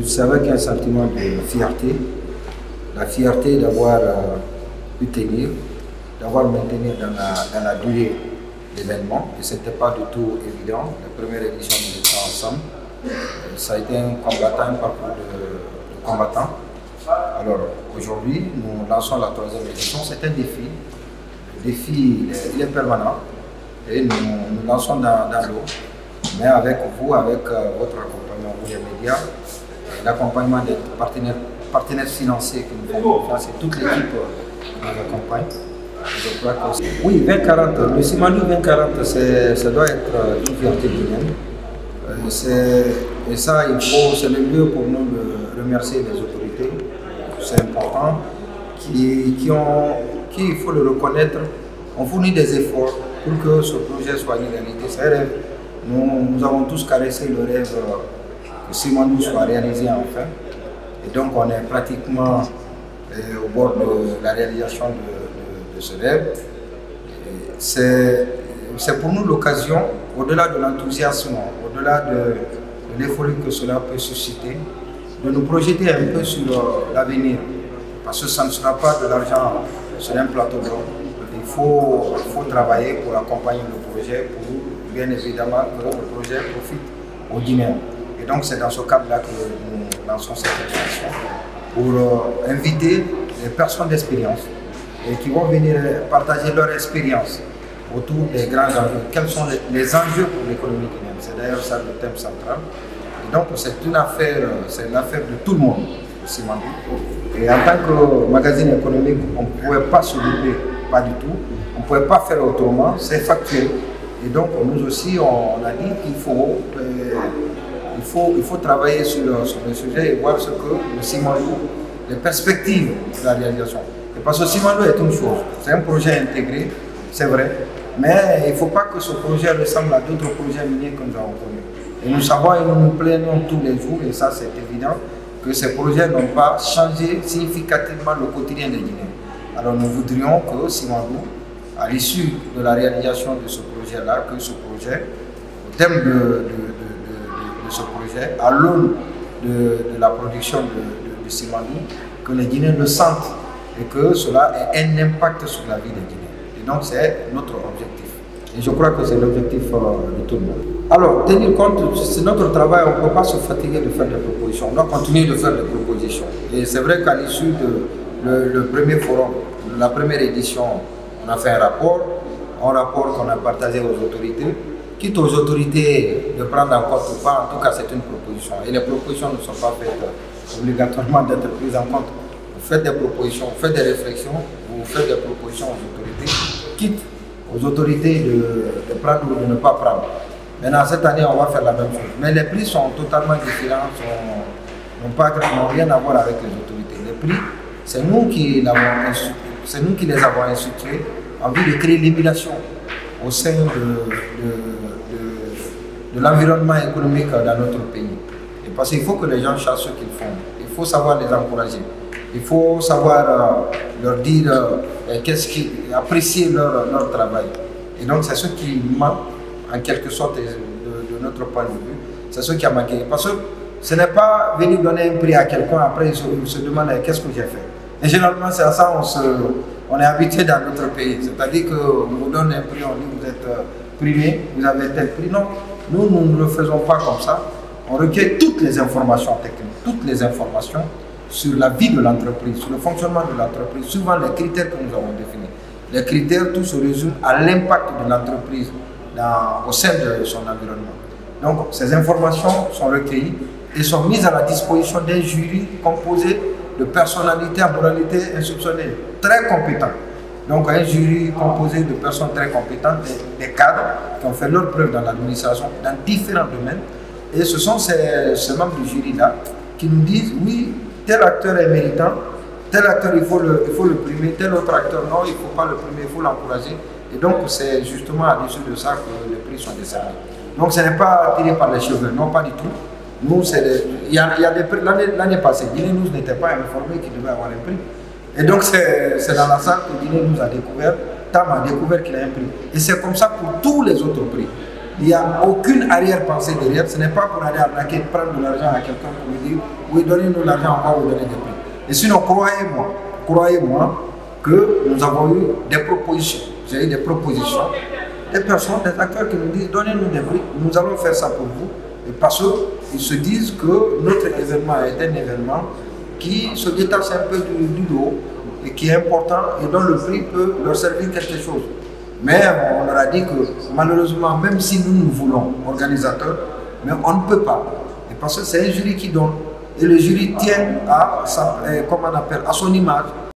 C'est avec un sentiment de fierté, la fierté d'avoir pu tenir, d'avoir maintenu dans la durée l'événement. Et ce n'était pas du tout évident. La première édition, nous étions ensemble. Ça a été un parcours de combattant. Alors aujourd'hui, nous lançons la troisième édition. C'est un défi. Le défi, il est permanent. Et nous lançons dans l'eau. Mais avec vous, avec votre accompagnement, vous les médias, l'accompagnement des partenaires financiers qui nous font confiance et toute l'équipe qui nous accompagne. Je crois que oui, 2040, le Simalou 2040, ça doit être une fierté guinéenne. Et ça, c'est le lieu pour nous de remercier les autorités. C'est important, qui, il faut le reconnaître, ont fourni des efforts pour que ce projet soit une réalité. C'est un rêve. Nous avons tous caressé le rêve que Simalou soit réalisé enfin. Et donc on est pratiquement au bord de la réalisation de ce rêve. C'est pour nous l'occasion, au-delà de l'enthousiasme, au-delà de l'euphorie que cela peut susciter, de nous projeter un peu sur l'avenir. Parce que ça ne sera pas de l'argent sur un plateau d'or. Il faut travailler pour accompagner le projet, pour bien évidemment que le projet profite aux Guinéens. Et donc c'est dans ce cadre-là que nous lançons cette exposition pour inviter les personnes d'expérience et qui vont venir partager leur expérience autour des grands enjeux. Quels sont les enjeux pour l'économie guinéenne? C'est d'ailleurs ça le thème central. Et donc c'est une affaire de tout le monde, Simalou. Et en tant que magazine économique, on ne pouvait pas se louper, pas du tout. On ne pouvait pas faire autrement, c'est factuel. Et donc nous aussi, on a dit qu'il faut travailler sur le sujet et voir ce que le Simalou, les perspectives de la réalisation. Et parce que Simalou est une chose, c'est un projet intégré, c'est vrai, mais il ne faut pas que ce projet ressemble à d'autres projets miniers que nous avons connus. Et nous savons et nous nous plaignons tous les jours, et ça c'est évident, que ces projets n'ont pas changé significativement le quotidien des Guinéens. Alors nous voudrions que Simalou, à l'issue de la réalisation de ce projet-là, que ce projet, au terme de ce projet, à l'aune de la production de Simalou, que les Guinéens le sentent et que cela ait un impact sur la vie des Guinéens. Et donc c'est notre objectif. Et je crois que c'est l'objectif de tout le monde. Alors, tenir compte, c'est notre travail, on ne peut pas se fatiguer de faire des propositions. On doit continuer de faire des propositions. Et c'est vrai qu'à l'issue le premier forum, la première édition, on a fait un rapport qu'on a partagé aux autorités. Quitte aux autorités de prendre en compte ou pas, en tout cas c'est une proposition. Et les propositions ne sont pas faites obligatoirement d'être prises en compte. Vous faites des propositions, vous faites des réflexions, vous faites des propositions aux autorités, quitte aux autorités de prendre ou de ne pas prendre. Maintenant, cette année, on va faire la même chose. Mais les prix sont totalement différents, n'ont rien à voir avec les autorités. Les prix, c'est nous qui les avons institués en vue de créer l'émulation au sein de l'environnement économique dans notre pays. Et parce qu'il faut que les gens sachent ce qu'ils font. Il faut savoir les encourager. Il faut savoir leur dire apprécier leur travail. Et donc c'est ce qui manque en quelque sorte de notre point de vue. C'est ce qui a manqué. Parce que ce n'est pas venir donner un prix à quelqu'un, après il se demande qu'est-ce que j'ai fait. Et généralement c'est à ça on est habitué dans notre pays. C'est-à-dire qu'on vous donne un prix, on dit vous êtes primé, vous avez tel prix. Non, nous ne le faisons pas comme ça. On recueille toutes les informations techniques, toutes les informations sur la vie de l'entreprise, sur le fonctionnement de l'entreprise, suivant les critères que nous avons définis. Les critères, tout se résume à l'impact de l'entreprise au sein de son environnement. Donc ces informations sont recueillies et sont mises à la disposition d'un jury composé de personnalités à moralité insoupçonnée, très compétents. Donc un jury composé de personnes très compétentes, des cadres qui ont fait leur preuve dans l'administration, dans différents domaines. Et ce sont ces membres du jury-là qui nous disent, oui, tel acteur est méritant, tel acteur il faut le primer, tel autre acteur non, il ne faut pas le primer, il faut l'encourager. Et donc c'est justement à l'issue de ça que les prix sont décernés. Donc ce n'est pas tiré par les cheveux, non pas du tout. Nous, il y a des prix. L'année passée, Guinée News n'était pas informé qu'il devait avoir un prix. Et donc c'est dans la salle que Guinée News a découvert, TAM a découvert qu'il a un prix. Et c'est comme ça pour tous les autres prix. Il n'y a aucune arrière-pensée derrière. Ce n'est pas pour aller arnaquer, prendre de l'argent à quelqu'un pour lui dire oui, donnez-nous l'argent, on va vous donner des prix. Et sinon, croyez-moi que nous avons eu des propositions. J'ai eu des propositions, des personnes, des acteurs qui nous disent donnez-nous des prix, nous allons faire ça pour vous. Et parce qu'ils se disent que notre événement est un événement qui se détache un peu du lot et qui est important et dont le prix peut leur servir quelque chose. Mais on leur a dit que malheureusement, même si nous voulons, organisateurs, mais on ne peut pas. Et parce que c'est un jury qui donne. Et le jury tient à, comme on appelle, à son image.